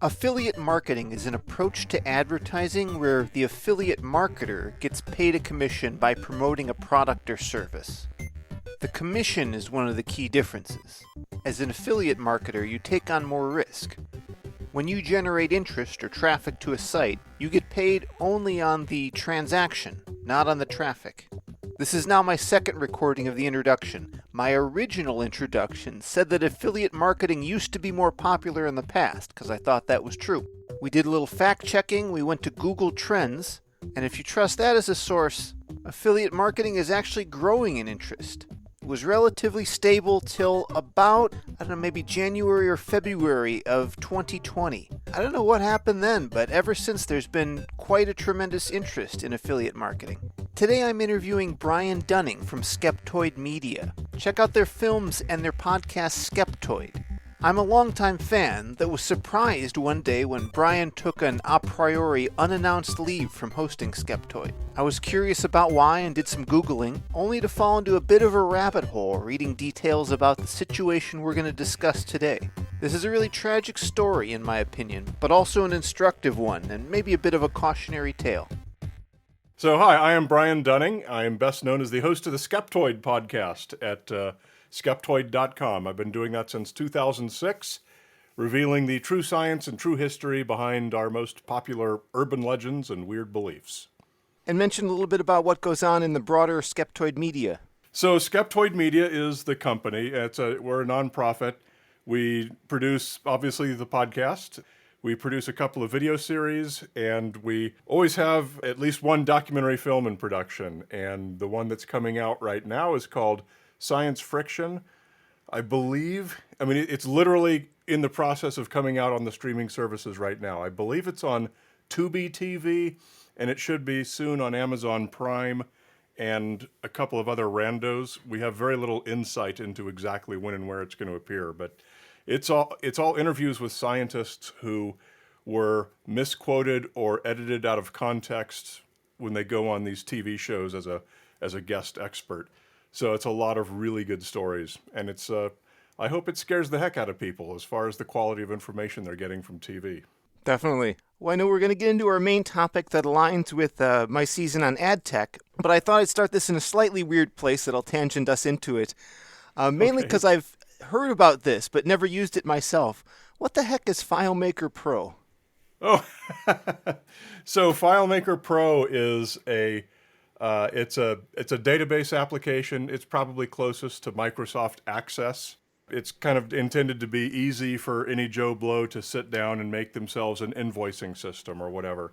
Affiliate marketing is an approach to advertising where the affiliate marketer gets paid a commission by promoting a product or service. The commission is one of the key differences. As an affiliate marketer, you take on more risk. When you generate interest or traffic to a site, you get paid only on the transaction, not on the traffic. This is now my second recording of the introduction. My original introduction said that affiliate marketing used to be more popular in the past, because I thought that was true. We did a little fact-checking, we went to Google Trends, and if you trust that as a source, affiliate marketing is actually growing in interest. It was relatively stable till about, maybe January or February of 2020. I don't know what happened then, but ever since there's been quite a tremendous interest in affiliate marketing. Today I'm interviewing Brian Dunning from Skeptoid Media. Check out their films and their podcast Skeptoid. I'm a longtime fan that was surprised one day when Brian took an a priori unannounced leave from hosting Skeptoid. I was curious about why and did some Googling, only to fall into a bit of a rabbit hole reading details about the situation we're going to discuss today. This is a really tragic story in my opinion, but also an instructive one and maybe a bit of a cautionary tale. So hi, I am Brian Dunning. I am best known as the host of the Skeptoid podcast at Skeptoid.com. I've been doing that since 2006, revealing the true science and true history behind our most popular urban legends and weird beliefs. And mention a little bit about what goes on in the broader Skeptoid Media. So Skeptoid Media is the company. We're a nonprofit. We produce, obviously, the podcast. We produce a couple of video series, and we always have at least one documentary film in production. And the one that's coming out right now is called Science Friction. It's literally in the process of coming out on the streaming services right now. I believe it's on Tubi TV, and it should be soon on Amazon Prime and a couple of other randos. We have very little insight into exactly when and where it's going to appear, but it's all interviews with scientists who were misquoted or edited out of context when they go on these TV shows as a guest expert. So it's a lot of really good stories, and I hope it scares the heck out of people as far as the quality of information they're getting from TV. Definitely. Well, I know we're going to get into our main topic that aligns with my season on ad tech, but I thought I'd start this in a slightly weird place that'll tangent us into it, mainly because I've heard about this but never used it myself. What the heck is FileMaker Pro? Oh, so FileMaker Pro is it's a database application. It's probably closest to Microsoft Access. It's kind of intended to be easy for any Joe Blow to sit down and make themselves an invoicing system or whatever.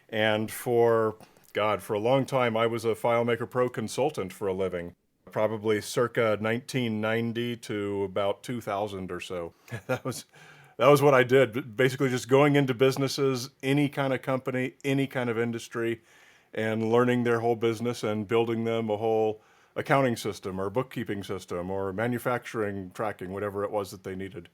And for a long time, I was a FileMaker Pro consultant for a living, probably circa 1990 to about 2000 or so. That was what I did, basically just going into businesses, any kind of company, any kind of industry, and learning their whole business and building them a whole accounting system or bookkeeping system or manufacturing tracking, whatever it was that they needed.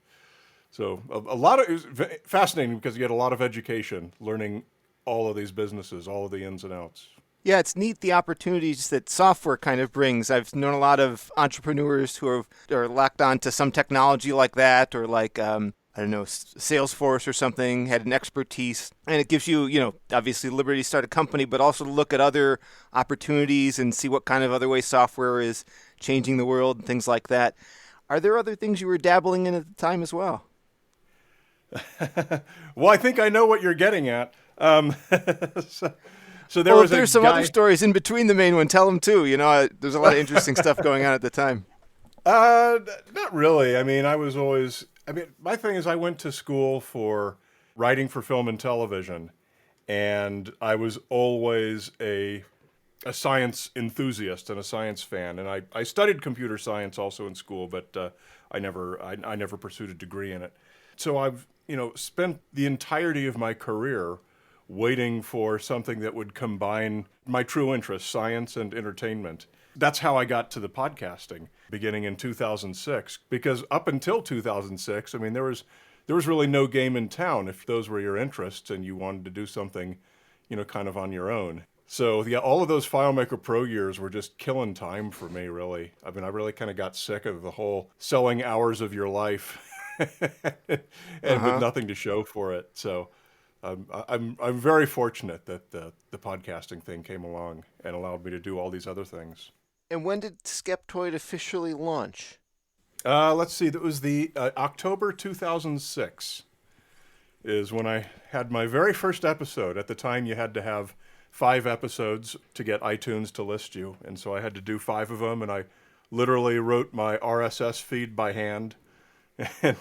So it was fascinating because you get a lot of education learning all of these businesses, all of the ins and outs. Yeah, it's neat the opportunities that software kind of brings. I've known a lot of entrepreneurs who are locked on to some technology like that, or like, Salesforce or something, had an expertise. And it gives you, obviously liberty to start a company, but also to look at other opportunities and see what kind of other ways software is changing the world and things like that. Are there other things you were dabbling in at the time as well? Well, I think I know what you're getting at. So there's some other stories in between the main one. Tell them too. There's a lot of interesting stuff going on at the time. Not really. My thing is I went to school for writing for film and television, and I was always a science enthusiast and a science fan. And I studied computer science also in school, but I never pursued a degree in it. So I've spent the entirety of my career waiting for something that would combine my true interests, science and entertainment. That's how I got to the podcasting, beginning in 2006. Because up until 2006, there was really no game in town if those were your interests and you wanted to do something, kind of on your own. So yeah, all of those FileMaker Pro years were just killing time for me, really. I really kind of got sick of the whole selling hours of your life and with Uh-huh. nothing to show for it. So I'm very fortunate that the podcasting thing came along and allowed me to do all these other things. And when did Skeptoid officially launch? Let's see, that was the October 2006 is when I had my very first episode. At the time, you had to have 5 episodes to get iTunes to list you, and so I had to do 5 of them, and I literally wrote my RSS feed by hand and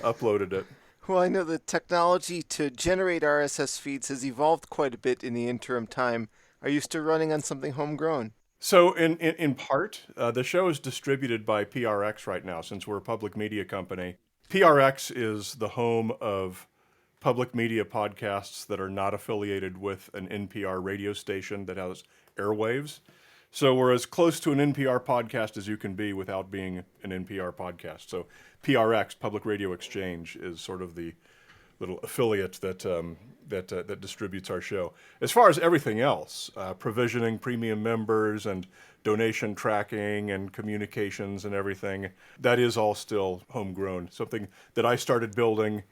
uploaded it. Well, I know the technology to generate RSS feeds has evolved quite a bit in the interim time. Are you still running on something homegrown? So, in part, the show is distributed by PRX right now, since we're a public media company. PRX is the home of public media podcasts that are not affiliated with an NPR radio station that has airwaves. So we're as close to an NPR podcast as you can be without being an NPR podcast. So PRX, Public Radio Exchange, is sort of the little affiliate that distributes our show. As far as everything else, provisioning premium members and donation tracking and communications and everything, that is all still homegrown. Something that I started building,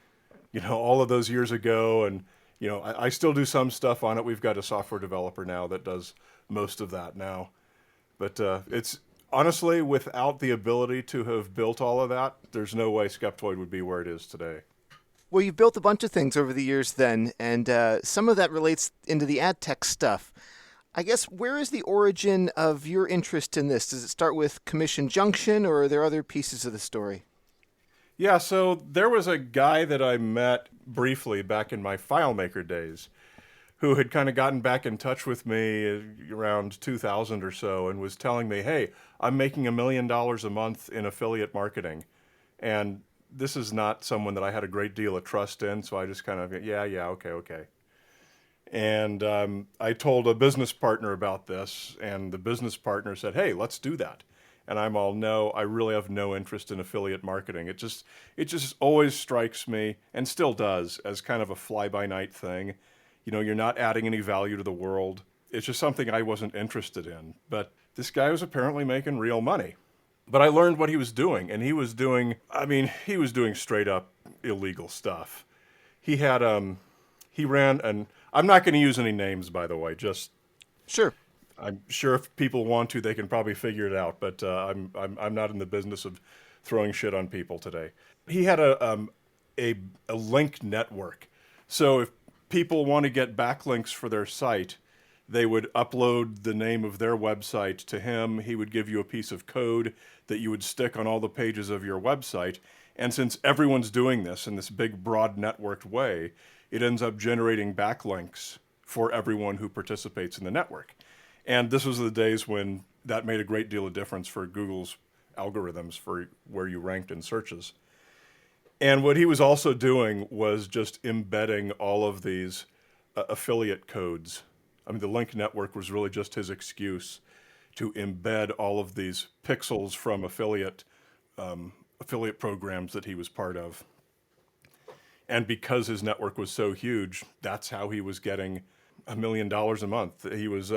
all of those years ago, and I still do some stuff on it. We've got a software developer now that does most of that now. But it's honestly, without the ability to have built all of that, there's no way Skeptoid would be where it is today. Well, you've built a bunch of things over the years then, and some of that relates into the ad tech stuff. I guess, where is the origin of your interest in this? Does it start with Commission Junction, or are there other pieces of the story? Yeah, so there was a guy that I met briefly back in my FileMaker days who had kind of gotten back in touch with me around 2000 or so and was telling me, hey, I'm making $1 million a month in affiliate marketing. And this is not someone that I had a great deal of trust in, so I just kind of, yeah, okay. And I told a business partner about this, and the business partner said, hey, let's do that. And I'm all, no, I really have no interest in affiliate marketing. It just always strikes me, and still does, as kind of a fly-by-night thing. You're not adding any value to the world. It's just something I wasn't interested in. But this guy was apparently making real money. But I learned what he was doing, and he was doing straight up illegal stuff. He had, he ran an, I'm not going to use any names, by the way, just, Sure. I'm sure if people want to, they can probably figure it out, but I'm not in the business of throwing shit on people today. He had a link network. So if people want to get backlinks for their site, they would upload the name of their website to him. He would give you a piece of code that you would stick on all the pages of your website. And since everyone's doing this in this big, broad, networked way, it ends up generating backlinks for everyone who participates in the network. And this was the days when that made a great deal of difference for Google's algorithms for where you ranked in searches. And what he was also doing was just embedding all of these affiliate codes. I mean, the link network was really just his excuse to embed all of these pixels from affiliate programs that he was part of. And because his network was so huge, that's how he was getting $1 million a month. He was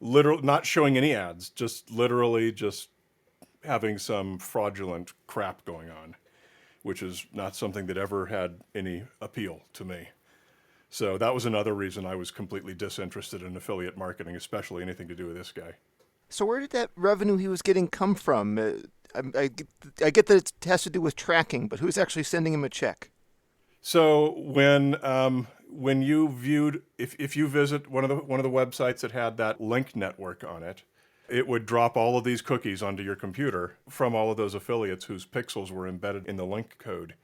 literally not showing any ads, just literally just having some fraudulent crap going on, which is not something that ever had any appeal to me. So that was another reason I was completely disinterested in affiliate marketing, especially anything to do with this guy. So where did that revenue he was getting come from? I get that it has to do with tracking, but who's actually sending him a check? So when you viewed, if you visit one of the websites that had that link network on it, it would drop all of these cookies onto your computer from all of those affiliates whose pixels were embedded in the link code.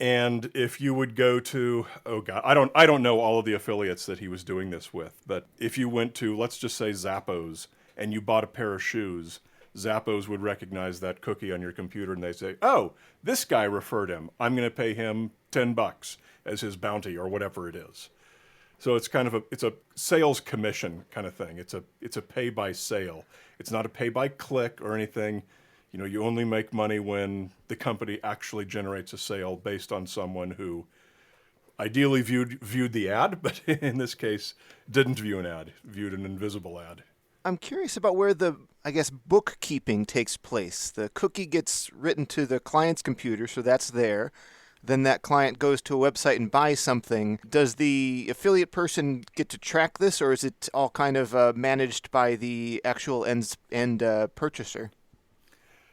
And if you would go to, oh God, I don't know all of the affiliates that he was doing this with, but if you went to, let's just say Zappos, and you bought a pair of shoes, Zappos would recognize that cookie on your computer and they say, oh, this guy referred him. I'm going to pay him $10 as his bounty or whatever it is. So it's kind of it's a sales commission kind of thing. It's a pay by sale. It's not a pay by click or anything. You only make money when the company actually generates a sale based on someone who ideally viewed the ad, but in this case didn't view an ad, viewed an invisible ad. I'm curious about where the I guess, bookkeeping takes place. The cookie gets written to the client's computer, so that's there. Then that client goes to a website and buys something. Does the affiliate person get to track this, or is it all kind of managed by the actual end purchaser?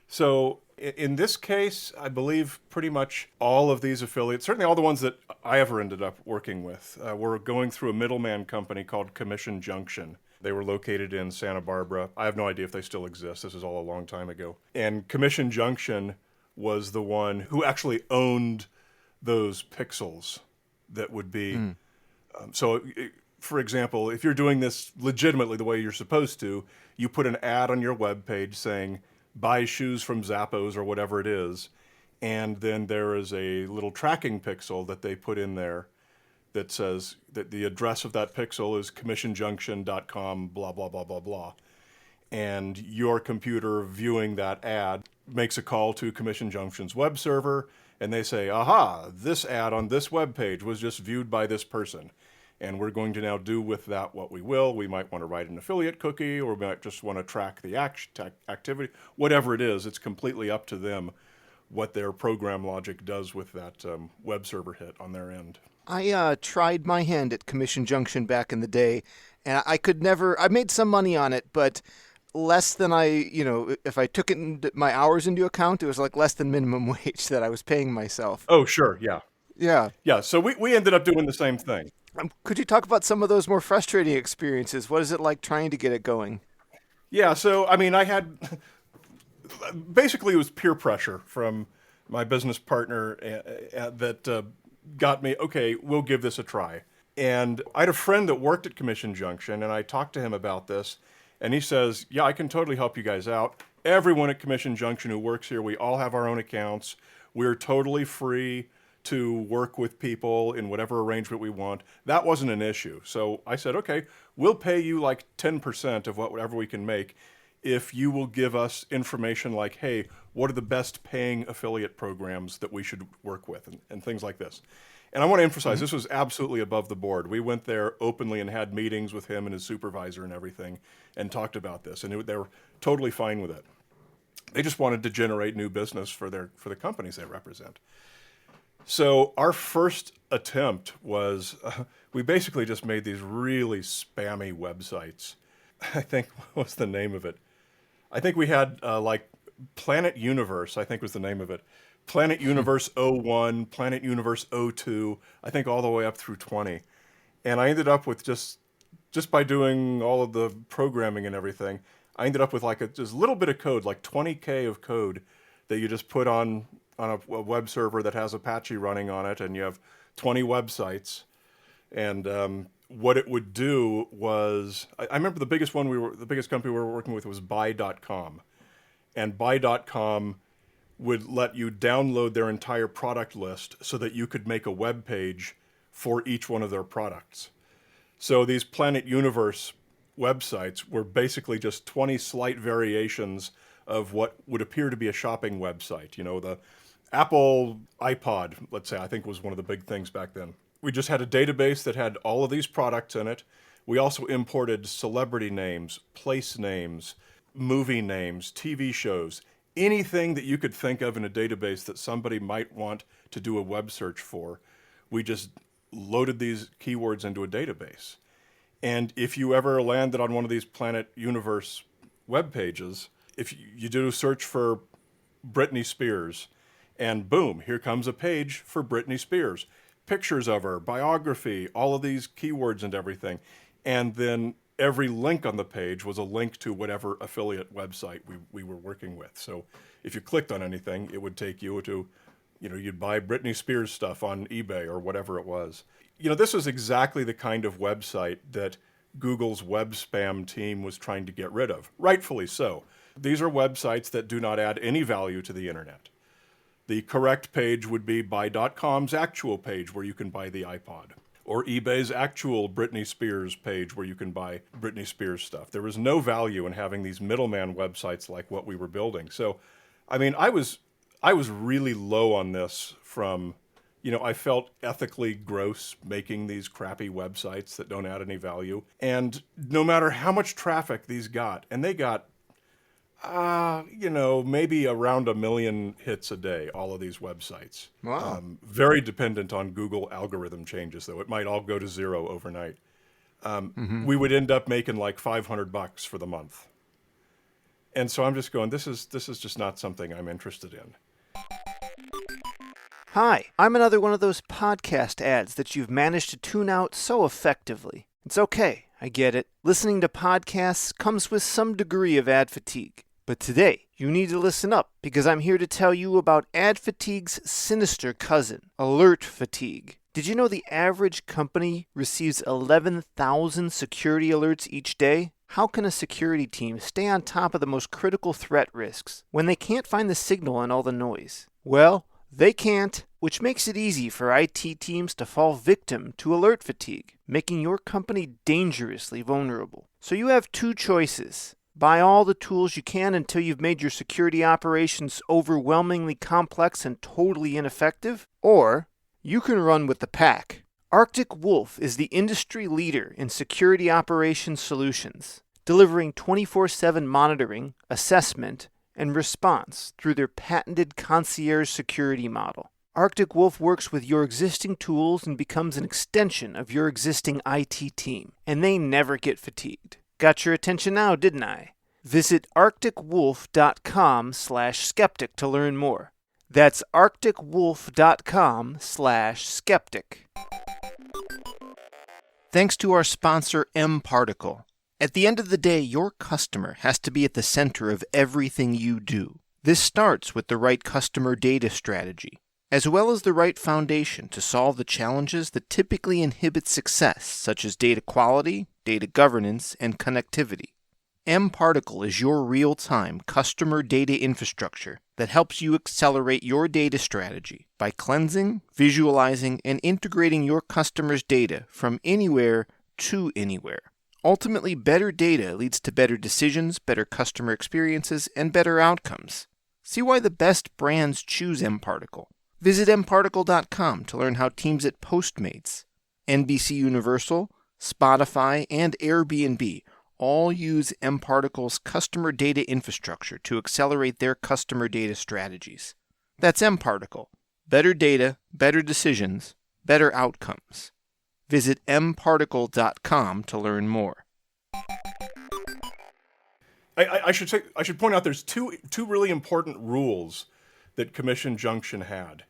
So in this case, I believe pretty much all of these affiliates, certainly all the ones that I ever ended up working with, were going through a middleman company called Commission Junction. They were located in Santa Barbara. I have no idea if they still exist. This is all a long time ago. And Commission Junction was the one who actually owned those pixels that would be. For example, if you're doing this legitimately the way you're supposed to, you put an ad on your web page saying, buy shoes from Zappos or whatever it is. And then there is a little tracking pixel that they put in there that says that the address of that pixel is commissionjunction.com, blah, blah, blah, blah, blah. And your computer viewing that ad makes a call to Commission Junction's web server, and they say, aha, this ad on this web page was just viewed by this person. And we're going to now do with that what we will. We might want to write an affiliate cookie, or we might just want to track the activity. Whatever it is, it's completely up to them what their program logic does with that web server hit on their end. I tried my hand at Commission Junction back in the day, and I could never. I made some money on it, but less than if I took my hours into account, it was like less than minimum wage that I was paying myself. Oh, sure, yeah. Yeah. Yeah, so we ended up doing the same thing. Could you talk about some of those more frustrating experiences? What is it like trying to get it going? Yeah, so, I mean, I had, basically it was peer pressure from my business partner that got me, okay, we'll give this a try. And I had a friend that worked at Commission Junction, and I talked to him about this, and he says, yeah, I can totally help you guys out. Everyone at Commission Junction who works here, we all have our own accounts. We're totally free to work with people in whatever arrangement we want. That wasn't an issue. So I said, okay, we'll pay you like 10% of whatever we can make if you will give us information like, hey, what are the best paying affiliate programs that we should work with, and things like this. And I want to emphasize, this was absolutely above the board. We went there openly and had meetings with him and his supervisor and everything and talked about this, and they were totally fine with it. They just wanted to generate new business for the companies they represent. So our first attempt was, we basically just made these really spammy websites. I think, what was the name of it? I think we had like Planet Universe, I think was the name of it. Planet Universe 01, Planet Universe 02, I think all the way up through 20. And I ended up with just by doing all of the programming and everything, I ended up with like just a little bit of code, like 20K of code that you just put on a web server that has Apache running on it, and you have 20 websites. And what it would do was, I remember the biggest company we were working with was buy.com. And buy.com would let you download their entire product list so that you could make a web page for each one of their products. So these Planet Universe websites were basically just 20 slight variations of what would appear to be a shopping website. You know, the Apple iPod, let's say, I think was one of the big things back then. We just had a database that had all of these products in it. We also imported celebrity names, place names, movie names, TV shows, anything that you could think of in a database that somebody might want to do a web search for. We just loaded these keywords into a database. And if you ever landed on one of these Planet Universe web pages, if you do a search for Britney Spears, and boom, here comes a page for Britney Spears. Pictures of her, biography, all of these keywords and everything. And then every link on the page was a link to whatever affiliate website we were working with. So if you clicked on anything, it would take you to, you'd buy Britney Spears stuff on eBay or whatever it was. This is exactly the kind of website that Google's web spam team was trying to get rid of. Rightfully so. These are websites that do not add any value to the internet. The correct page would be buy.com's actual page where you can buy the iPod, or eBay's actual Britney Spears page where you can buy Britney Spears stuff. There was no value in having these middleman websites like what we were building. So, I mean, I was really low on this from, I felt ethically gross making these crappy websites that don't add any value. And no matter how much traffic these got, and they got Maybe around 1 million hits a day, all of these websites. Wow. Very dependent on Google algorithm changes, though. It might all go to zero overnight. Mm-hmm. We would end up making like $500 for the month. And so I'm just going, this is just not something I'm interested in. Hi, I'm another one of those podcast ads that you've managed to tune out so effectively. It's okay, I get it. Listening to podcasts comes with some degree of ad fatigue. But today, you need to listen up because I'm here to tell you about ad fatigue's sinister cousin, alert fatigue. Did you know the average company receives 11,000 security alerts each day? How can a security team stay on top of the most critical threat risks when they can't find the signal in all the noise? Well, they can't, which makes it easy for IT teams to fall victim to alert fatigue, making your company dangerously vulnerable. So you have two choices. Buy all the tools you can until you've made your security operations overwhelmingly complex and totally ineffective, or you can run with the pack. Arctic Wolf is the industry leader in security operations solutions, delivering 24/7 monitoring, assessment, and response through their patented concierge security model. Arctic Wolf works with your existing tools and becomes an extension of your existing IT team, and they never get fatigued. Got your attention now, didn't I? Visit arcticwolf.com/skeptic to learn more. That's arcticwolf.com/skeptic. Thanks to our sponsor, mParticle. At the end of the day, your customer has to be at the center of everything you do. This starts with the right customer data strategy, as well as the right foundation to solve the challenges that typically inhibit success, such as data quality, data governance, and connectivity. mParticle is your real-time customer data infrastructure that helps you accelerate your data strategy by cleansing, visualizing, and integrating your customers' data from anywhere to anywhere. Ultimately, better data leads to better decisions, better customer experiences, and better outcomes. See why the best brands choose mParticle. Visit mparticle.com to learn how teams at Postmates, NBC Universal, Spotify, and Airbnb all use mParticle's customer data infrastructure to accelerate their customer data strategies. That's mParticle. Better data, better decisions, better outcomes. Visit mparticle.com to learn more. I should point out there's two really important rules that Commission Junction had.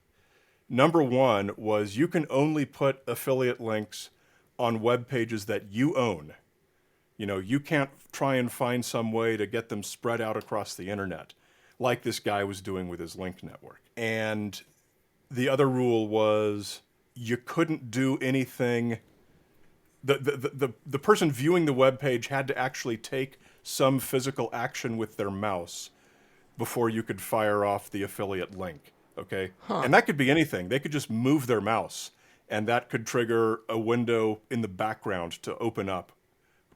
Number one was you can only put affiliate links on web pages that you own. You can't try and find some way to get them spread out across the internet, like this guy was doing with his link network. And the other rule was you couldn't do anything. The person viewing the web page had to actually take some physical action with their mouse before you could fire off the affiliate link. Okay? Huh. And that could be anything. They could just move their mouse, and that could trigger a window in the background to open up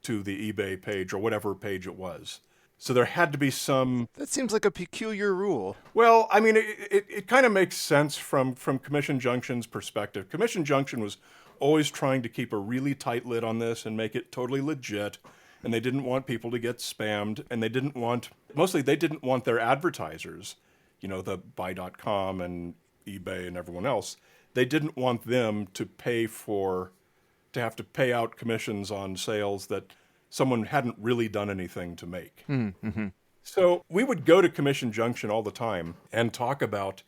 to the eBay page or whatever page it was. So there had to be some... That seems like a peculiar rule. Well, I mean, it kind of makes sense from Commission Junction's perspective. Commission Junction was always trying to keep a really tight lid on this and make it totally legit. And they didn't want people to get spammed. And they didn't want their advertisers, the Buy.com and eBay and everyone else. They didn't want them to have to pay out commissions on sales that someone hadn't really done anything to make. Mm-hmm. So we would go to Commission Junction all the time and talk about,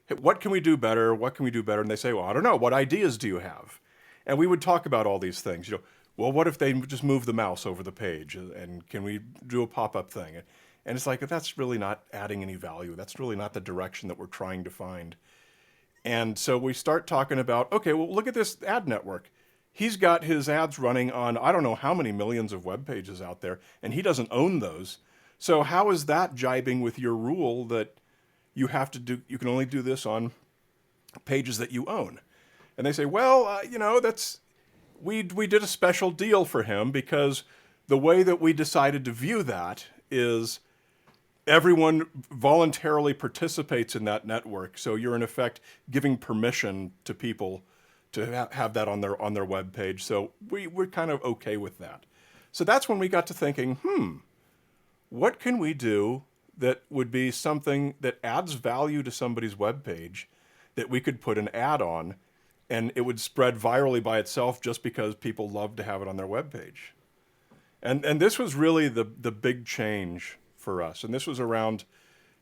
hey, what can we do better? What can we do better? And they say, well, I don't know. What ideas do you have? And we would talk about all these things. Well, what if they just move the mouse over the page? And can we do a pop-up thing? And it's like, that's really not adding any value. That's really not the direction that we're trying to find. And so we start talking about, okay, well, look at this ad network. He's got his ads running on I don't know how many millions of web pages out there, and he doesn't own those. So how is that jibing with your rule that you can only do this on pages that you own? And they say, well, we did a special deal for him because the way that we decided to view that is everyone voluntarily participates in that network. So you're in effect giving permission to people to have that on their web page. So we're kind of okay with that. So that's when we got to thinking, what can we do that would be something that adds value to somebody's web page that we could put an ad on and it would spread virally by itself just because people love to have it on their web page. And this was really the big change for us. And this was around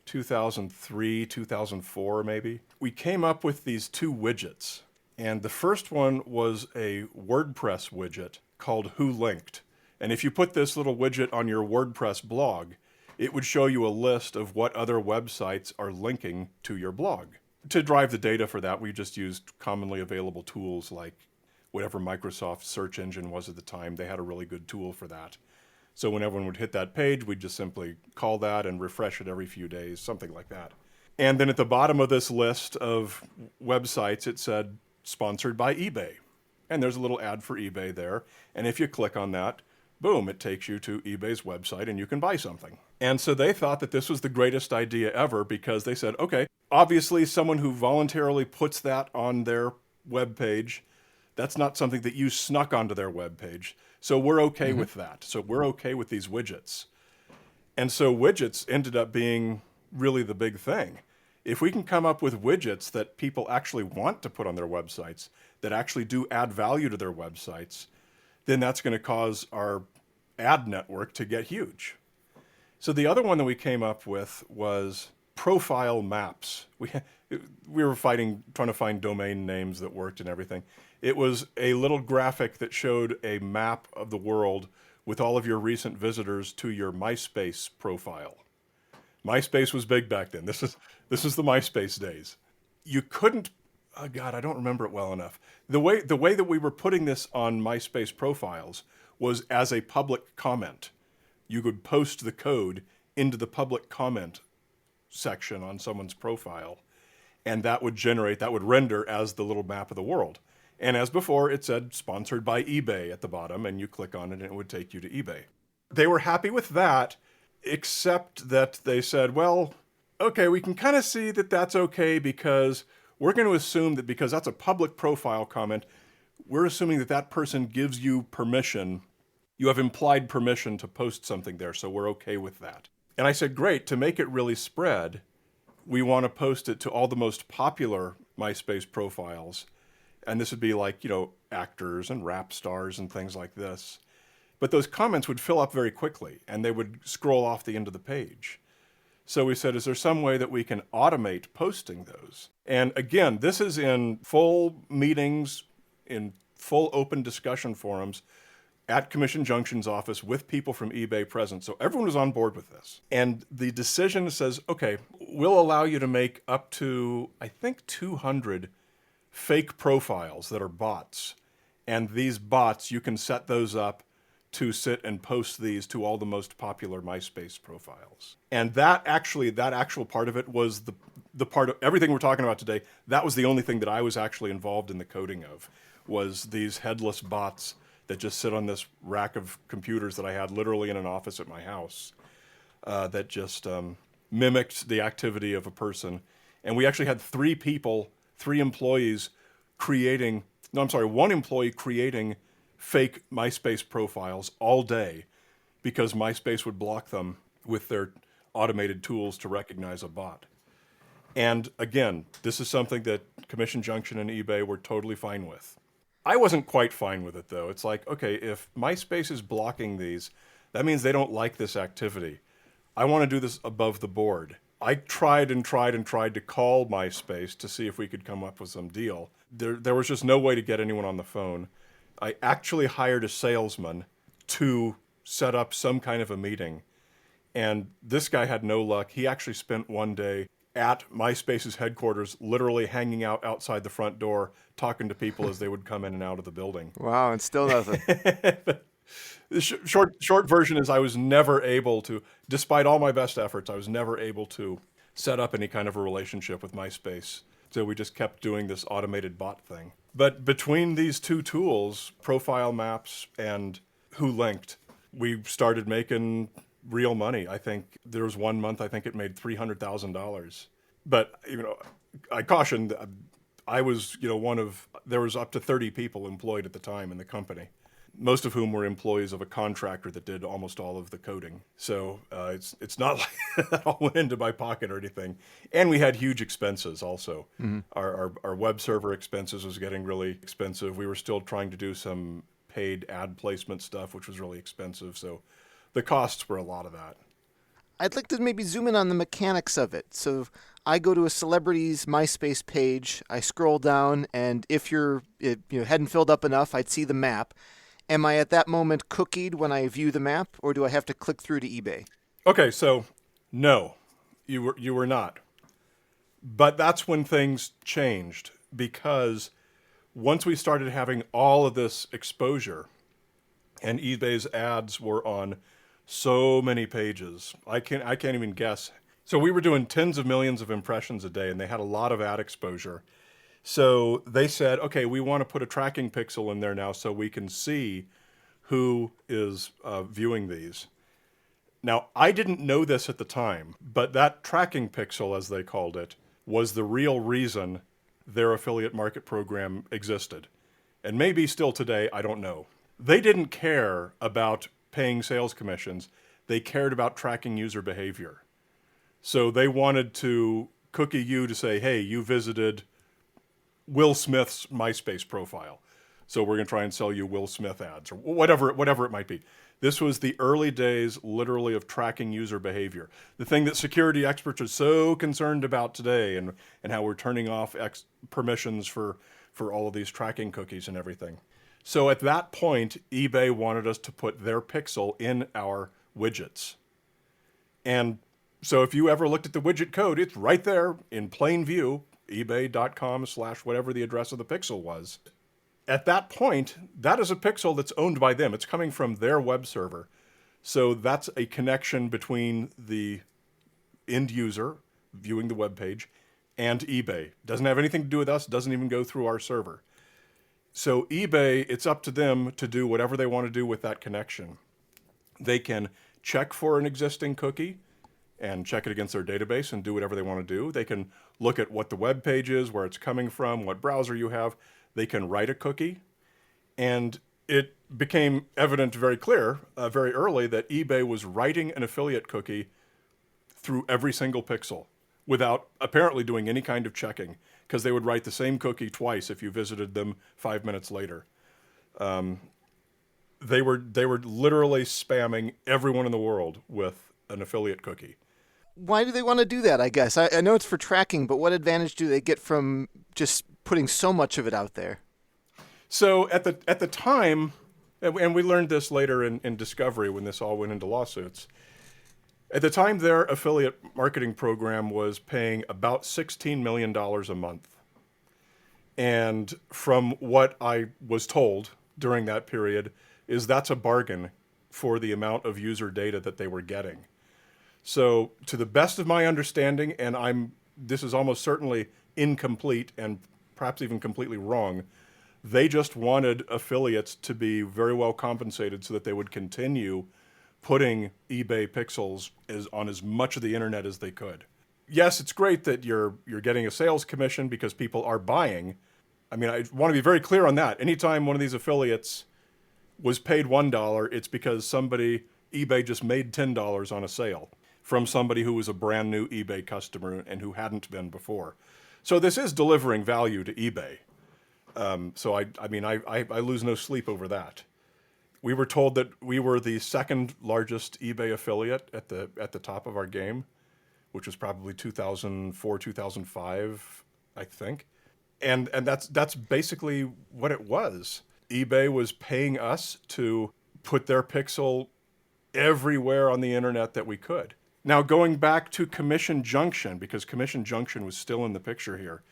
2003, 2004 maybe. We came up with these two widgets. And the first one was a WordPress widget called Who Linked. And if you put this little widget on your WordPress blog, it would show you a list of what other websites are linking to your blog. To drive the data for that, we just used commonly available tools like whatever Microsoft search engine was at the time. They had a really good tool for that. So when everyone would hit that page, we'd just simply call that and refresh it every few days, something like that. And then at the bottom of this list of websites, it said, sponsored by eBay. And there's a little ad for eBay there. And if you click on that, boom, it takes you to eBay's website and you can buy something. And so they thought that this was the greatest idea ever because they said, okay, obviously someone who voluntarily puts that on their web page, that's not something that you snuck onto their web page. So we're okay with that. So we're okay with these widgets. And so widgets ended up being really the big thing. If we can come up with widgets that people actually want to put on their websites, that actually do add value to their websites, then that's going to cause our ad network to get huge. So the other one that we came up with was profile maps. We were trying to find domain names that worked and everything. It was a little graphic that showed a map of the world with all of your recent visitors to your MySpace profile. MySpace was big back then. This is the MySpace days. You couldn't, oh God, I don't remember it well enough. The way that we were putting this on MySpace profiles was as a public comment. You could post the code into the public comment section on someone's profile, and that would render as the little map of the world. And as before, it said sponsored by eBay at the bottom, and you click on it and it would take you to eBay. They were happy with that, except that they said, well, okay, we can kind of see that that's okay because we're going to assume that because that's a public profile comment, we're assuming that that person gives you permission. You have implied permission to post something there, so we're okay with that. And I said, great, to make it really spread, we want to post it to all the most popular MySpace profiles. And this would be like, actors and rap stars and things like this. But those comments would fill up very quickly, and they would scroll off the end of the page. So we said, is there some way that we can automate posting those? And again, this is in full meetings, in full open discussion forums at Commission Junction's office with people from eBay present. So everyone was on board with this. And the decision says, okay, we'll allow you to make up to, I think, 200 fake profiles that are bots. And these bots, you can set those up to sit and post these to all the most popular MySpace profiles. And that actual part of it was the part of everything we're talking about today. That was the only thing that I was actually involved in the coding of, was these headless bots that just sit on this rack of computers that I had literally in an office at my house that just mimicked the activity of a person. And we actually had three employees one employee creating fake MySpace profiles all day because MySpace would block them with their automated tools to recognize a bot. And again, this is something that Commission Junction and eBay were totally fine with. I wasn't quite fine with it, though. It's like, okay, if MySpace is blocking these, that means they don't like this activity. I want to do this above the board. I tried to call MySpace to see if we could come up with some deal. There was just no way to get anyone on the phone. I actually hired a salesman to set up some kind of a meeting. And this guy had no luck. He actually spent one day at MySpace's headquarters, literally hanging out outside the front door, talking to people as they would come in and out of the building. Wow, and still nothing. The short version is I was never able to, despite all my best efforts, I was never able to set up any kind of a relationship with MySpace. So we just kept doing this automated bot thing. But between these two tools, Profile Maps and Who Linked, we started making real money. I think there was 1 month, I think it made $300,000. But, I cautioned, I was, there was up to 30 people employed at the time in the company. most of whom were employees of a contractor that did almost all of the coding. So it's not like that all went into my pocket or anything. And we had huge expenses also. Our web server expenses was getting really expensive. We were still trying to do some paid ad placement stuff, which was really expensive. So the costs were a lot of that. I'd like to maybe zoom in on the mechanics of it. So I go to a celebrity's MySpace page, I scroll down, and if hadn't filled up enough, I'd see the map. Am I at that moment cookied when I view the map, or do I have to click through to eBay? Okay, so no, you were not. But that's when things changed, because once we started having all of this exposure and eBay's ads were on so many pages, I can't even guess. So we were doing tens of millions of impressions a day, and they had a lot of ad exposure. So they said, okay, we want to put a tracking pixel in there now so we can see who is viewing these. Now, I didn't know this at the time, but that tracking pixel, as they called it, was the real reason their affiliate market program existed. And maybe still today, I don't know. They didn't care about paying sales commissions. They cared about tracking user behavior. So they wanted to cookie you to say, hey, you visited Will Smith's MySpace profile, so we're going to try and sell you Will Smith ads, or whatever it might be. This was the early days, literally, of tracking user behavior. The thing that security experts are so concerned about today, and how we're turning off permissions for all of these tracking cookies and everything. So at that point, eBay wanted us to put their pixel in our widgets. And so if you ever looked at the widget code, it's right there in plain view, ebay.com/whatever the address of the pixel was. At that point, that is a pixel that's owned by them. It's coming from their web server. So that's a connection between the end user viewing the web page and eBay. Doesn't have anything to do with us, doesn't even go through our server. So eBay, it's up to them to do whatever they want to do with that connection. They can check for an existing cookie and check it against their database and do whatever they want to do. They can look at what the web page is, where it's coming from, what browser you have. They can write a cookie. And it became evident very clear, very early, that eBay was writing an affiliate cookie through every single pixel without apparently doing any kind of checking, because they would write the same cookie twice if you visited them 5 minutes later. They were literally spamming everyone in the world with an affiliate cookie. Why do they want to do that, I guess? I know it's for tracking, but what advantage do they get from just putting so much of it out there? So at the time, and we learned this later in Discovery when this all went into lawsuits, at the time their affiliate marketing program was paying about $16 million a month. And from what I was told during that period, is that's a bargain for the amount of user data that they were getting. So to the best of my understanding, and this is almost certainly incomplete and perhaps even completely wrong, they just wanted affiliates to be very well compensated so that they would continue putting eBay pixels on as much of the internet as they could. Yes, it's great that you're getting a sales commission because people are buying. I mean, I want to be very clear on that. Anytime one of these affiliates was paid $1, it's because eBay just made $10 on a sale from somebody who was a brand new eBay customer and who hadn't been before. So this is delivering value to eBay. So I lose no sleep over that. We were told that we were the second largest eBay affiliate at the top of our game, which was probably 2004, 2005, I think. And that's basically what it was. eBay was paying us to put their pixel everywhere on the internet that we could. Now, going back to Commission Junction, because Commission Junction was still in the picture here,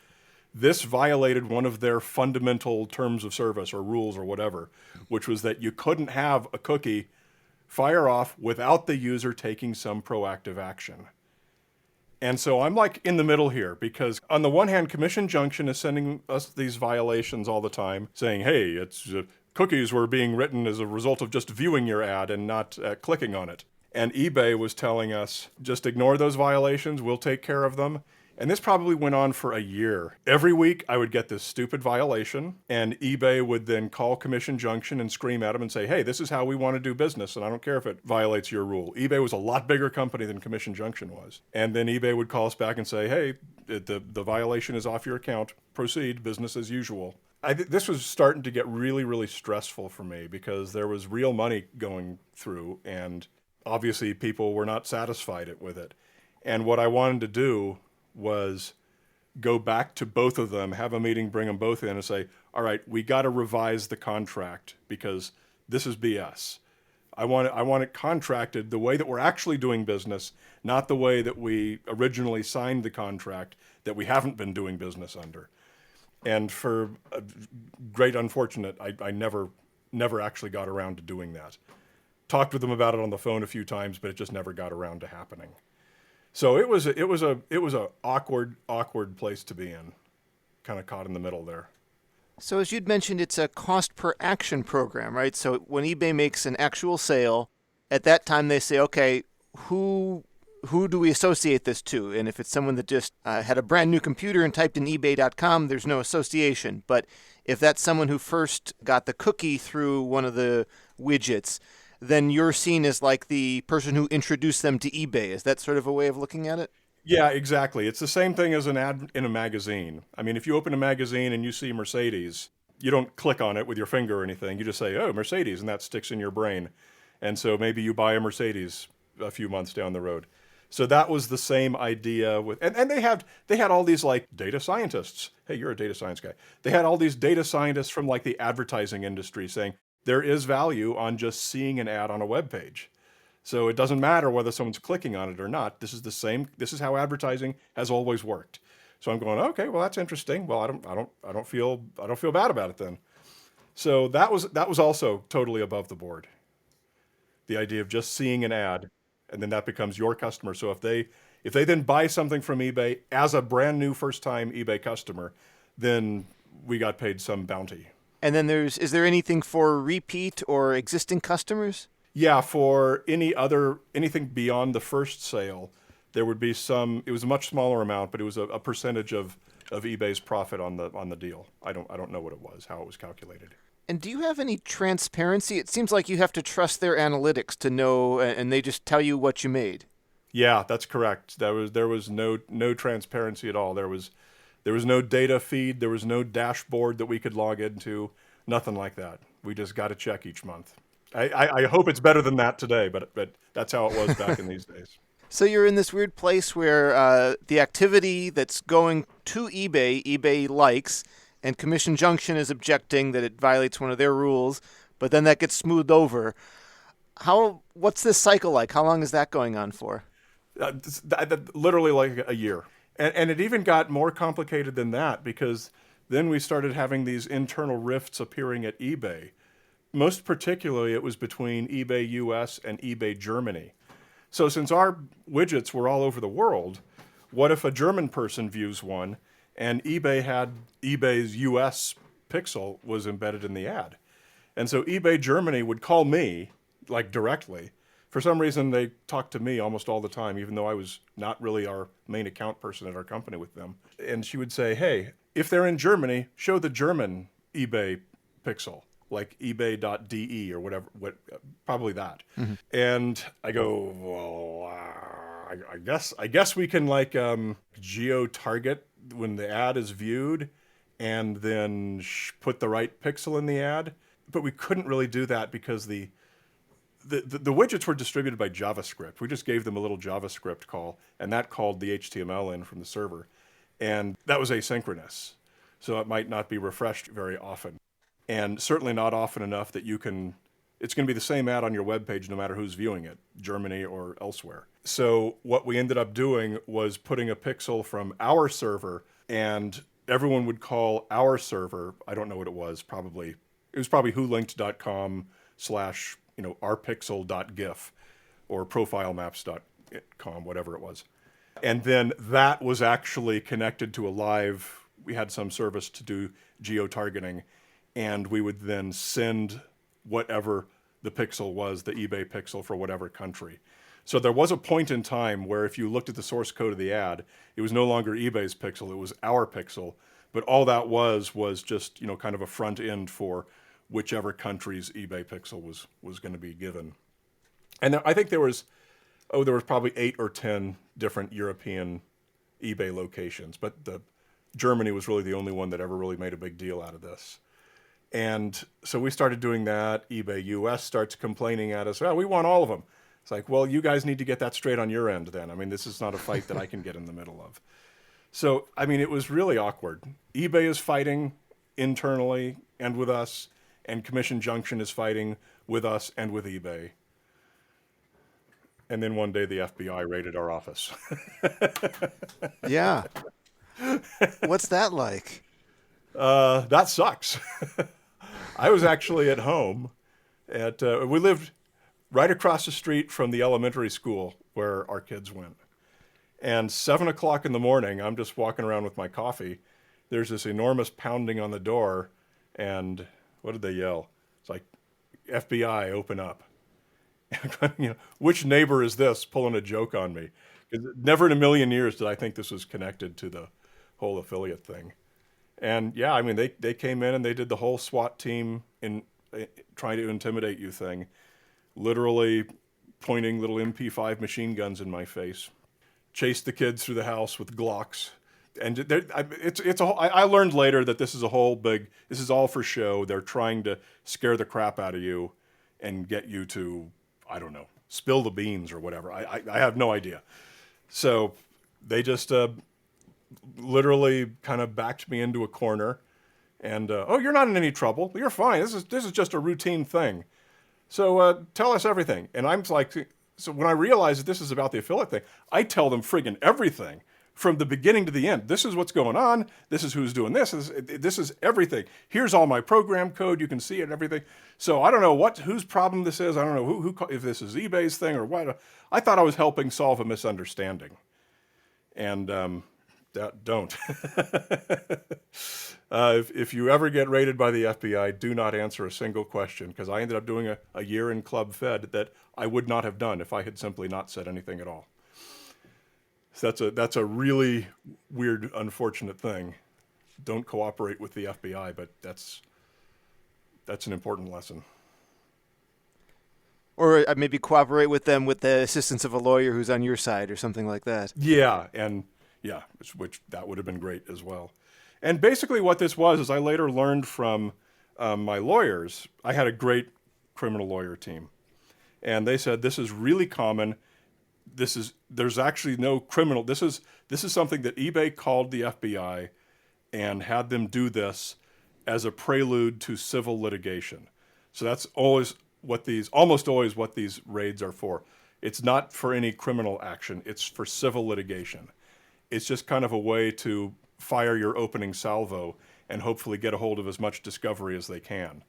this violated one of their fundamental terms of service or rules or whatever, which was that you couldn't have a cookie fire off without the user taking some proactive action. And so I'm like in the middle here, because on the one hand, Commission Junction is sending us these violations all the time, saying, hey, it's cookies were being written as a result of just viewing your ad and not clicking on it. And eBay was telling us, just ignore those violations, we'll take care of them. And this probably went on for a year. Every week I would get this stupid violation, and eBay would then call Commission Junction and scream at them and say, hey, this is how we want to do business, and I don't care if it violates your rule. eBay was a lot bigger company than Commission Junction was. And then eBay would call us back and say, hey, the violation is off your account. Proceed, business as usual. This was starting to get really, really stressful for me because there was real money going through, and obviously people were not satisfied with it. And what I wanted to do was go back to both of them, have a meeting, bring them both in and say, all right, we got to revise the contract because this is BS. I want it contracted the way that we're actually doing business, not the way that we originally signed the contract that we haven't been doing business under. And for great unfortunate, I never actually got around to doing that. Talked with them about it on the phone a few times, but it just never got around to happening. So it was a awkward place to be in, kind of caught in the middle there. So as you'd mentioned, it's a cost per action program, right? So when eBay makes an actual sale, at that time they say, okay, who do we associate this to? And if it's someone that just had a brand new computer and typed in ebay.com, there's no association. But if that's someone who first got the cookie through one of the widgets, then you're seen as like the person who introduced them to eBay. Is that sort of a way of looking at it? Yeah, exactly. It's the same thing as an ad in a magazine. I mean, if you open a magazine and you see Mercedes, you don't click on it with your finger or anything. You just say, oh, Mercedes, and that sticks in your brain. And so maybe you buy a Mercedes a few months down the road. So that was the same idea with, and they had all these like data scientists. Hey, you're a data science guy. They had all these data scientists from like the advertising industry saying, there is value on just seeing an ad on a web page. So it doesn't matter whether someone's clicking on it or not. This is how advertising has always worked. So I'm going, okay, well that's interesting. Well, I don't feel bad about it then. So that was also totally above the board. The idea of just seeing an ad and then that becomes your customer. So if they then buy something from eBay as a brand new first time eBay customer, then we got paid some bounty. And then is there anything for repeat or existing customers? Yeah, for anything beyond the first sale, there would be it was a much smaller amount, but it was a percentage of eBay's profit on the deal. I don't know what it was, how it was calculated. And do you have any transparency? It seems like you have to trust their analytics to know, and they just tell you what you made. Yeah, that's correct. There was no transparency at all. There was no data feed. There was no dashboard that we could log into. Nothing like that. We just got a check each month. I hope it's better than that today, but that's how it was back in these days. So you're in this weird place where the activity that's going to eBay likes, and Commission Junction is objecting that it violates one of their rules, but then that gets smoothed over. What's this cycle like? How long is that going on for? Literally like a year. And it even got more complicated than that because then we started having these internal rifts appearing at eBay. Most particularly, it was between eBay US and eBay Germany. So since our widgets were all over the world, what if a German person views one and eBay's US pixel was embedded in the ad? And so eBay Germany would call me, like directly. For some reason, they talked to me almost all the time, even though I was not really our main account person at our company with them. And she would say, hey, if they're in Germany, show the German eBay pixel, like ebay.de or whatever, probably that. Mm-hmm. And I go, well, I guess we can like geo-target when the ad is viewed and then put the right pixel in the ad. But we couldn't really do that because the widgets were distributed by JavaScript. We just gave them a little JavaScript call, and that called the HTML in from the server. And that was asynchronous, so it might not be refreshed very often. And certainly not often enough that it's going to be the same ad on your web page no matter who's viewing it, Germany or elsewhere. So what we ended up doing was putting a pixel from our server, and everyone would call our server, I don't know what it was, it was probably wholinked.com/ ourpixel.gif or profilemaps.com, whatever it was. And then that was actually connected to we had some service to do geo-targeting, and we would then send whatever the pixel was, the eBay pixel for whatever country. So there was a point in time where if you looked at the source code of the ad, it was no longer eBay's pixel, it was our pixel. But all that was just, kind of a front end for whichever country's eBay pixel was going to be given. And I think there was probably 8 or 10 different European eBay locations, but Germany was really the only one that ever really made a big deal out of this. And so we started doing that. eBay US starts complaining at us, well, we want all of them. It's like, well, you guys need to get that straight on your end then. I mean, this is not a fight that I can get in the middle of. So, I mean, it was really awkward. eBay is fighting internally and with us, and Commission Junction is fighting with us and with eBay. And then one day the FBI raided our office. Yeah. What's that like? That sucks. I was actually at home we lived right across the street from the elementary school where our kids went. And 7 o'clock in the morning, I'm just walking around with my coffee. There's this enormous pounding on the door. And what did they yell? It's like, FBI, open up. Which neighbor is this pulling a joke on me? 'Cause never in a million years did I think this was connected to the whole affiliate thing. And yeah, I mean, they came in and they did the whole SWAT team in trying to intimidate you thing, literally pointing little MP5 machine guns in my face, chased the kids through the house with Glocks. And I learned later that this is all for show. They're trying to scare the crap out of you and get you to, I don't know, spill the beans or whatever. I have no idea. So they just literally kind of backed me into a corner and, oh, you're not in any trouble. You're fine. This is just a routine thing. So tell us everything. And I'm like, so when I realize that this is about the affiliate thing, I tell them friggin' everything from the beginning to the end. This is what's going on. This is who's doing this. This is everything. Here's all my program code. You can see it and everything. So I don't know whose problem this is. I don't know who if this is eBay's thing or what. I thought I was helping solve a misunderstanding. And don't. If you ever get raided by the FBI, do not answer a single question, because I ended up doing a year in Club Fed that I would not have done if I had simply not said anything at all. So that's a really weird, unfortunate thing. Don't cooperate with the FBI, but that's an important lesson. Or maybe cooperate with them with the assistance of a lawyer who's on your side or something like that. Yeah, which that would have been great as well. And basically what this was is I later learned from my lawyers. I had a great criminal lawyer team. And they said, this is really common. There's actually no criminal. This is something that eBay called the FBI and had them do this as a prelude to civil litigation. So that's almost always what these raids are for. It's not for any criminal action. It's for civil litigation. It's just kind of a way to fire your opening salvo and hopefully get a hold of as much discovery as they can.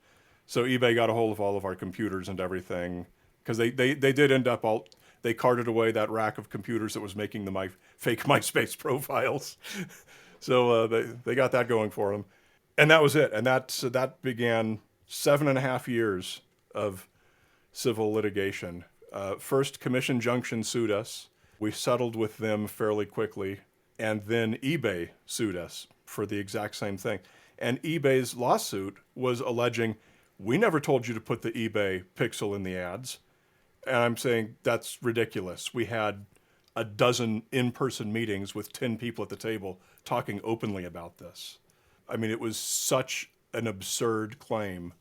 So eBay got a hold of all of our computers and everything, because they did end up they carted away that rack of computers that was making the fake MySpace profiles. So they got that going for them. And that was it. And that began 7.5 years of civil litigation. First, Commission Junction sued us. We settled with them fairly quickly. And then eBay sued us for the exact same thing. And eBay's lawsuit was alleging, we never told you to put the eBay pixel in the ads. And I'm saying, that's ridiculous. We had a dozen in-person meetings with 10 people at the table talking openly about this. I mean, it was such an absurd claim.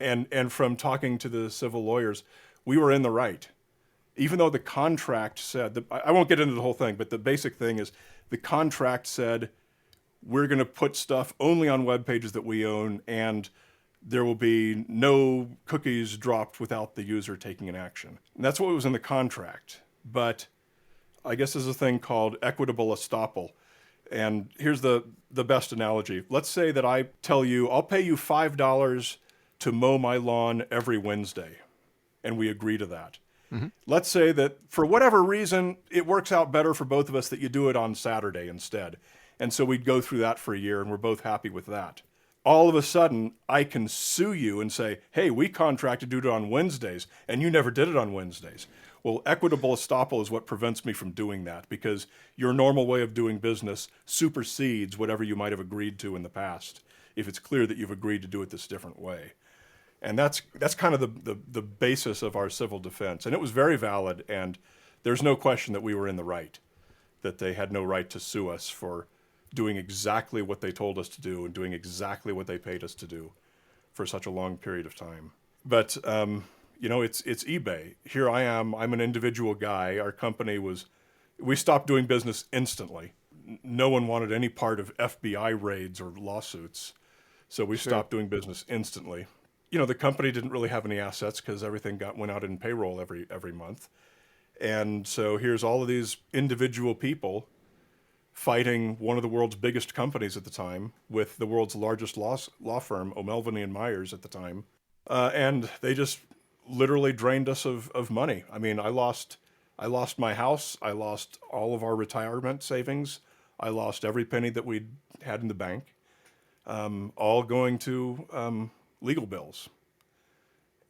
And from talking to the civil lawyers, we were in the right. Even though the contract said, I won't get into the whole thing, but the basic thing is the contract said, we're going to put stuff only on web pages that we own, and there will be no cookies dropped without the user taking an action. And that's what was in the contract. But I guess there's a thing called equitable estoppel. And here's the best analogy. Let's say that I tell you, I'll pay you $5 to mow my lawn every Wednesday. And we agree to that. Mm-hmm. Let's say that for whatever reason, it works out better for both of us that you do it on Saturday instead. And so we'd go through that for a year, and we're both happy with that. All of a sudden, I can sue you and say, hey, we contracted to do it on Wednesdays, and you never did it on Wednesdays. Well, equitable estoppel is what prevents me from doing that because your normal way of doing business supersedes whatever you might have agreed to in the past if it's clear that you've agreed to do it this different way. And that's kind of the basis of our civil defense. And it was very valid, and there's no question that we were in the right, that they had no right to sue us for doing exactly what they told us to do and doing exactly what they paid us to do for such a long period of time. But, it's eBay. Here I am. I'm an individual guy. Our company we stopped doing business instantly. No one wanted any part of FBI raids or lawsuits. So we stopped doing business instantly. The company didn't really have any assets because everything went out in payroll every month. And so here's all of these individual people fighting one of the world's biggest companies at the time with the world's largest law firm, O'Melveny and Myers at the time. And they just literally drained us of money. I mean, I lost my house. I lost all of our retirement savings. I lost every penny that we'd had in the bank, all going to legal bills.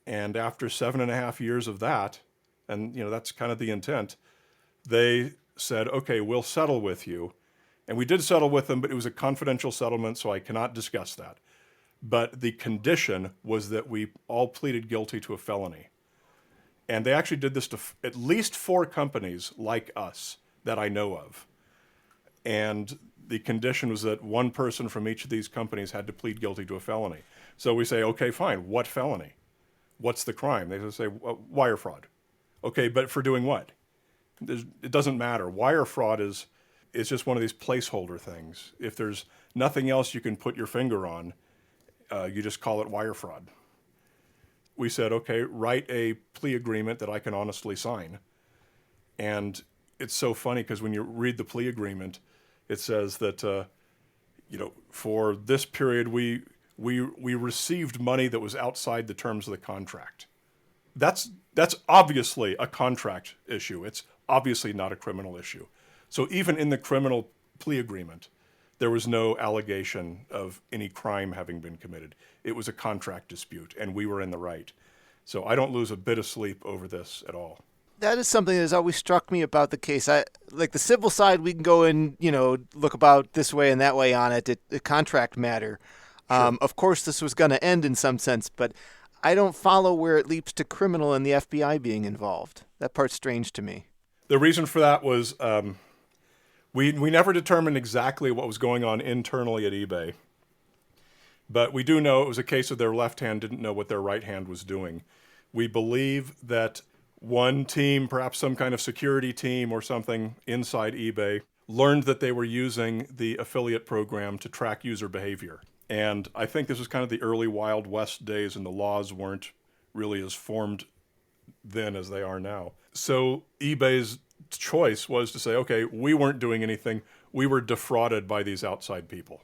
And after 7.5 years of that, and that's kind of the intent, they said, okay, we'll settle with you. And we did settle with them, but it was a confidential settlement, so I cannot discuss that. But the condition was that we all pleaded guilty to a felony. And they actually did this to at least 4 companies like us that I know of. And the condition was that one person from each of these companies had to plead guilty to a felony. So we say, okay, fine, what felony? What's the crime? They say, wire fraud. Okay, but for doing what? It doesn't matter. Wire fraud is just one of these placeholder things. If there's nothing else you can put your finger on, you just call it wire fraud. We said, okay, write a plea agreement that I can honestly sign. And it's so funny because when you read the plea agreement, it says that, for this period, we received money that was outside the terms of the contract. That's obviously a contract issue. It's obviously not a criminal issue. So even in the criminal plea agreement, there was no allegation of any crime having been committed. It was a contract dispute, and we were in the right. So I don't lose a bit of sleep over this at all. That is something that has always struck me about the case. Like the civil side, we can go and, look about this way and that way on it, the contract matter. Sure. Of course, this was going to end in some sense, but I don't follow where it leaps to criminal and the FBI being involved. That part's strange to me. The reason for that was we never determined exactly what was going on internally at eBay. But we do know it was a case of their left hand didn't know what their right hand was doing. We believe that one team, perhaps some kind of security team or something inside eBay, learned that they were using the affiliate program to track user behavior. And I think this was kind of the early Wild West days, and the laws weren't really as formed then as they are now. So eBay's choice was to say, okay, we weren't doing anything. We were defrauded by these outside people.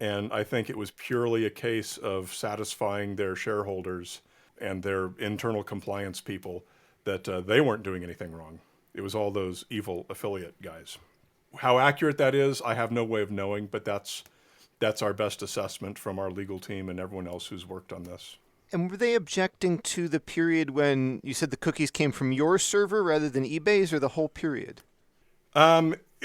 And I think it was purely a case of satisfying their shareholders and their internal compliance people that they weren't doing anything wrong. It was all those evil affiliate guys. How accurate that is, I have no way of knowing, but that's our best assessment from our legal team and everyone else who's worked on this. And were they objecting to the period when you said the cookies came from your server rather than eBay's, or the whole period?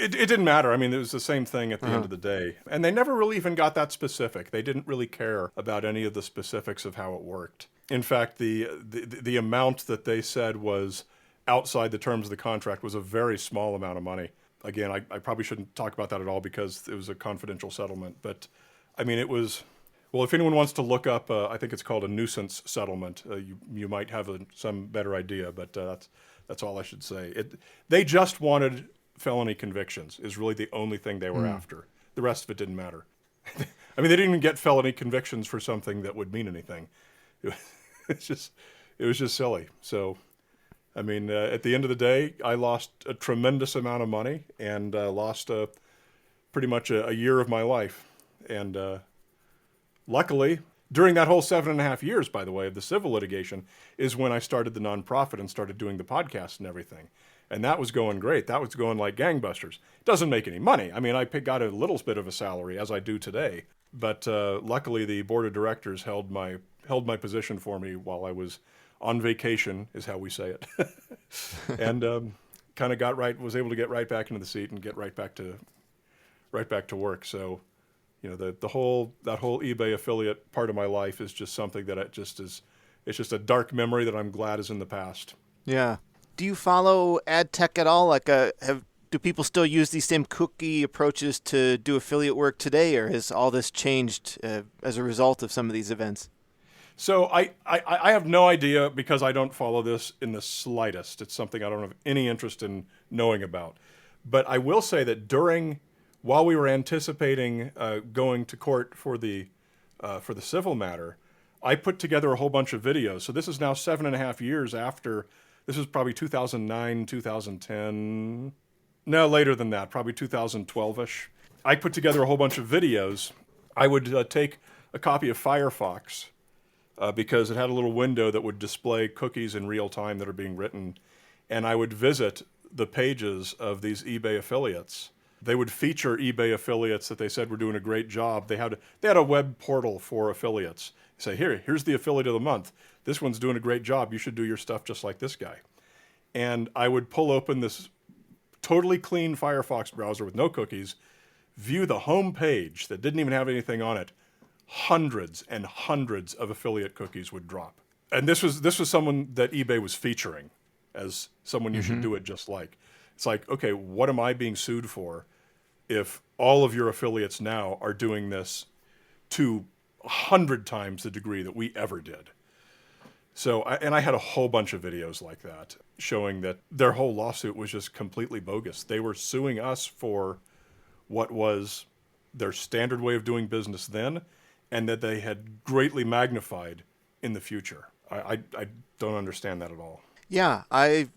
It didn't matter. I mean, it was the same thing at the end of the day. And they never really even got that specific. They didn't really care about any of the specifics of how it worked. In fact, the amount that they said was outside the terms of the contract was a very small amount of money. Again, I probably shouldn't talk about that at all because it was a confidential settlement. But, I mean, it was... Well, if anyone wants to look up, I think it's called a nuisance settlement. You might have some better idea, but that's all I should say. They just wanted felony convictions is really the only thing they were after. The rest of it didn't matter. I mean, they didn't even get felony convictions for something that would mean anything. It was just silly. So, I mean, at the end of the day, I lost a tremendous amount of money and lost pretty much a year of my life. And luckily, during that whole 7.5 years, by the way, of the civil litigation, is when I started the nonprofit and started doing the podcast and everything. And that was going great. That was going like gangbusters. It doesn't make any money. I mean, I got a little bit of a salary, as I do today. But luckily, the board of directors held my position for me while I was on vacation is how we say it. And kind of was able to get right back into the seat and get right back to work. So, that whole eBay affiliate part of my life is just something that it's just a dark memory that I'm glad is in the past. Yeah. Do you follow ad tech at all? Do people still use these same cookie approaches to do affiliate work today, or has all this changed as a result of some of these events? So I have no idea because I don't follow this in the slightest. It's something I don't have any interest in knowing about. But I will say that while we were anticipating going to court for the civil matter, I put together a whole bunch of videos. So this is now 7.5 years after. This was probably 2009, 2010. No, later than that, probably 2012-ish. I put together a whole bunch of videos. I would take a copy of Firefox because it had a little window that would display cookies in real time that are being written, and I would visit the pages of these eBay affiliates. They would feature eBay affiliates that they said were doing a great job. They had a web portal for affiliates. Say, here's the affiliate of the month. This one's doing a great job. You should do your stuff just like this guy. And I would pull open this totally clean Firefox browser with no cookies, view the home page that didn't even have anything on it. Hundreds and hundreds of affiliate cookies would drop. And this was someone that eBay was featuring as someone you should do it just like. It's like, okay, what am I being sued for if all of your affiliates now are doing this to 100 times the degree that we ever did? So, I had a whole bunch of videos like that showing that their whole lawsuit was just completely bogus. They were suing us for what was their standard way of doing business then, and that they had greatly magnified in the future. I don't understand that at all. Yeah, I'm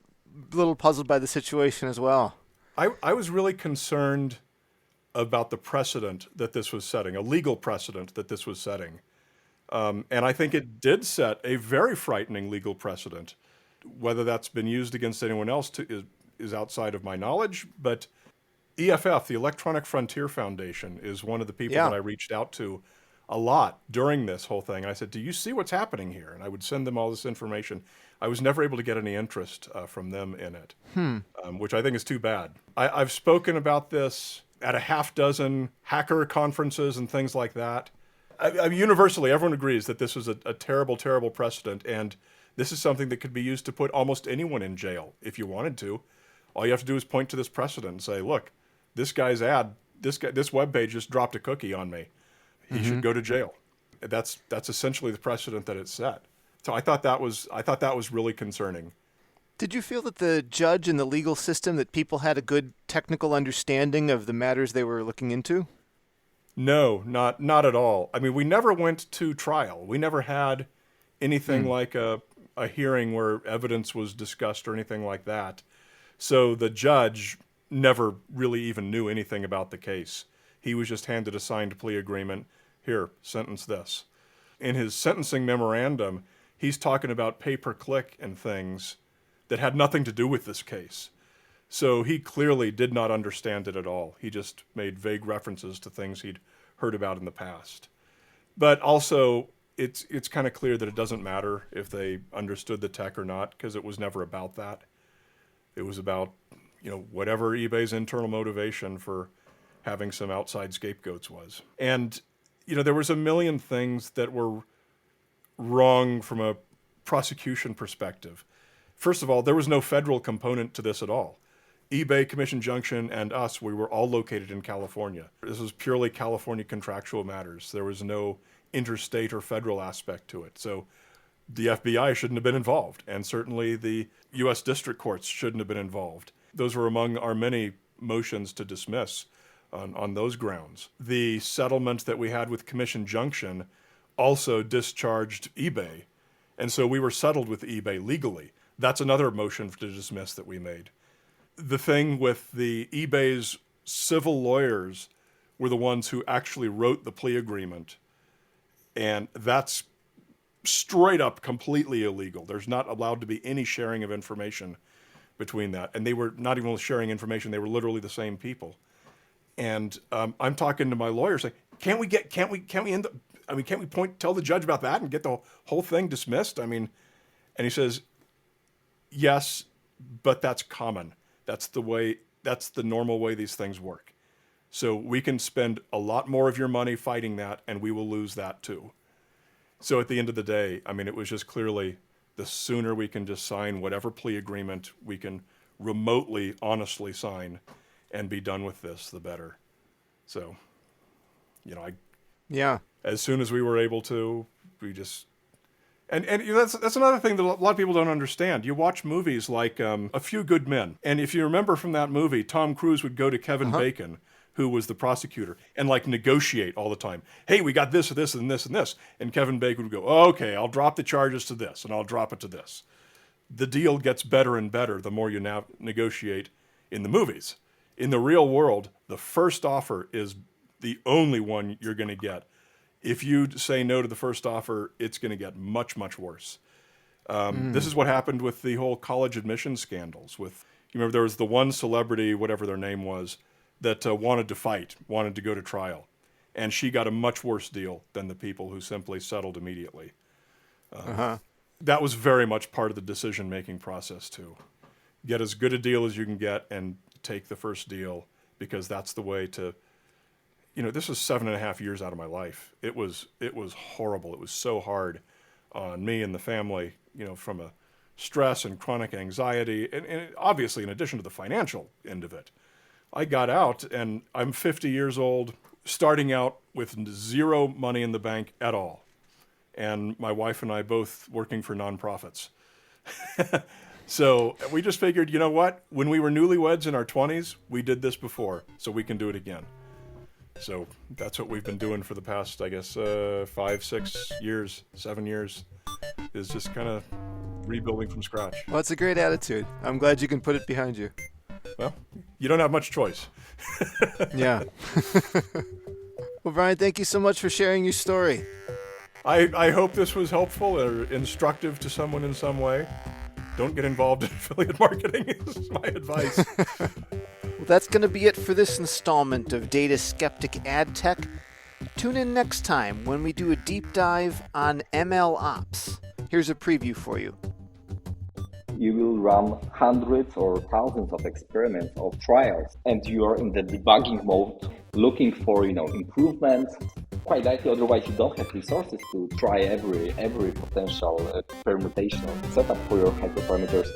a little puzzled by the situation as well. I was really concerned about the precedent that this was setting, a legal precedent that this was setting. And I think it did set a very frightening legal precedent. Whether that's been used against anyone else is outside of my knowledge, but EFF, the Electronic Frontier Foundation, is one of the people that I reached out to a lot during this whole thing. I said, do you see what's happening here? And I would send them all this information. I was never able to get any interest from them in it, which I think is too bad. I've spoken about this at a half dozen hacker conferences and things like that. Universally, everyone agrees that this was a terrible, terrible precedent, and this is something that could be used to put almost anyone in jail if you wanted to. All you have to do is point to this precedent and say, look, this guy's this webpage just dropped a cookie on me. He should go to jail. That's essentially the precedent that it set. So I thought that was really concerning. Did you feel that the judge and the legal system, that people had a good technical understanding of the matters they were looking into? No, not at all. I mean, we never went to trial. We never had anything like a hearing where evidence was discussed or anything like that. So the judge never really even knew anything about the case. He was just handed a signed plea agreement. Here, sentence this. In his sentencing memorandum, he's talking about pay-per-click and things that had nothing to do with this case. So he clearly did not understand it at all. He just made vague references to things he'd heard about in the past. But also, it's kind of clear that it doesn't matter if they understood the tech or not, because it was never about that. It was about, whatever eBay's internal motivation for having some outside scapegoats was. And, there was a million things that were wrong from a prosecution perspective. First of all, there was no federal component to this at all. eBay, Commission Junction, and us, we were all located in California. This was purely California contractual matters. There was no interstate or federal aspect to it. So the FBI shouldn't have been involved, and certainly the U.S. district courts shouldn't have been involved. Those were among our many motions to dismiss on those grounds. The settlement that we had with Commission Junction also discharged eBay, and so we were settled with eBay legally. That's another motion to dismiss that we made. The thing with the eBay's civil lawyers were the ones who actually wrote the plea agreement, and that's straight up completely illegal. There's not allowed to be any sharing of information between that, and they were not even sharing information. They were literally the same people. And I'm talking to my lawyer saying, can't we tell the judge about that and get the whole thing dismissed? I mean, And he says, yes, but that's common. That's the normal way these things work. So we can spend a lot more of your money fighting that, and we will lose that too. So at the end of the day, I mean, it was just clearly the sooner we can just sign whatever plea agreement we can remotely, honestly sign and be done with this, the better. So, Yeah. as soon as we were able to, we just... And that's another thing that a lot of people don't understand. You watch movies like A Few Good Men, and if you remember from that movie, Tom Cruise would go to Kevin Bacon, who was the prosecutor, and negotiate all the time. Hey, we got this, this, and this, and this. And Kevin Bacon would go, oh, okay, I'll drop the charges to this, and I'll drop it to this. The deal gets better and better the more you now negotiate in the movies. In the real world, the first offer is the only one you're going to get. If you say no to the first offer, it's going to get much, much worse. This is what happened with the whole college admission scandals. You remember there was the one celebrity, whatever their name was, that wanted to fight, wanted to go to trial. And she got a much worse deal than the people who simply settled immediately. That was very much part of the decision-making process, too. Get as good a deal as you can get and take the first deal, because that's the way to... this was 7.5 years out of my life. It was horrible. It was so hard on me and the family, from a stress and chronic anxiety, and obviously in addition to the financial end of it. I got out, and I'm 50 years old, starting out with zero money in the bank at all. And my wife and I both working for nonprofits. So we just figured, you know what? When we were newlyweds in our 20s, we did this before, so we can do it again. So that's what we've been doing for the past, I guess, 5, 6 years, 7 years, is just kind of rebuilding from scratch. Well, it's a great attitude. I'm glad you can put it behind you. Well, you don't have much choice. Yeah. Well, Brian, thank you so much for sharing your story. I hope this was helpful or instructive to someone in some way. Don't get involved in affiliate marketing is my advice. Well, that's going to be it for this installment of Data Skeptic Ad Tech. Tune in next time when we do a deep dive on ML Ops. Here's a preview for you. You will run hundreds or thousands of experiments or trials, and you are in the debugging mode, looking for improvements. Quite likely, otherwise you don't have resources to try every potential permutation or setup for your hyperparameters.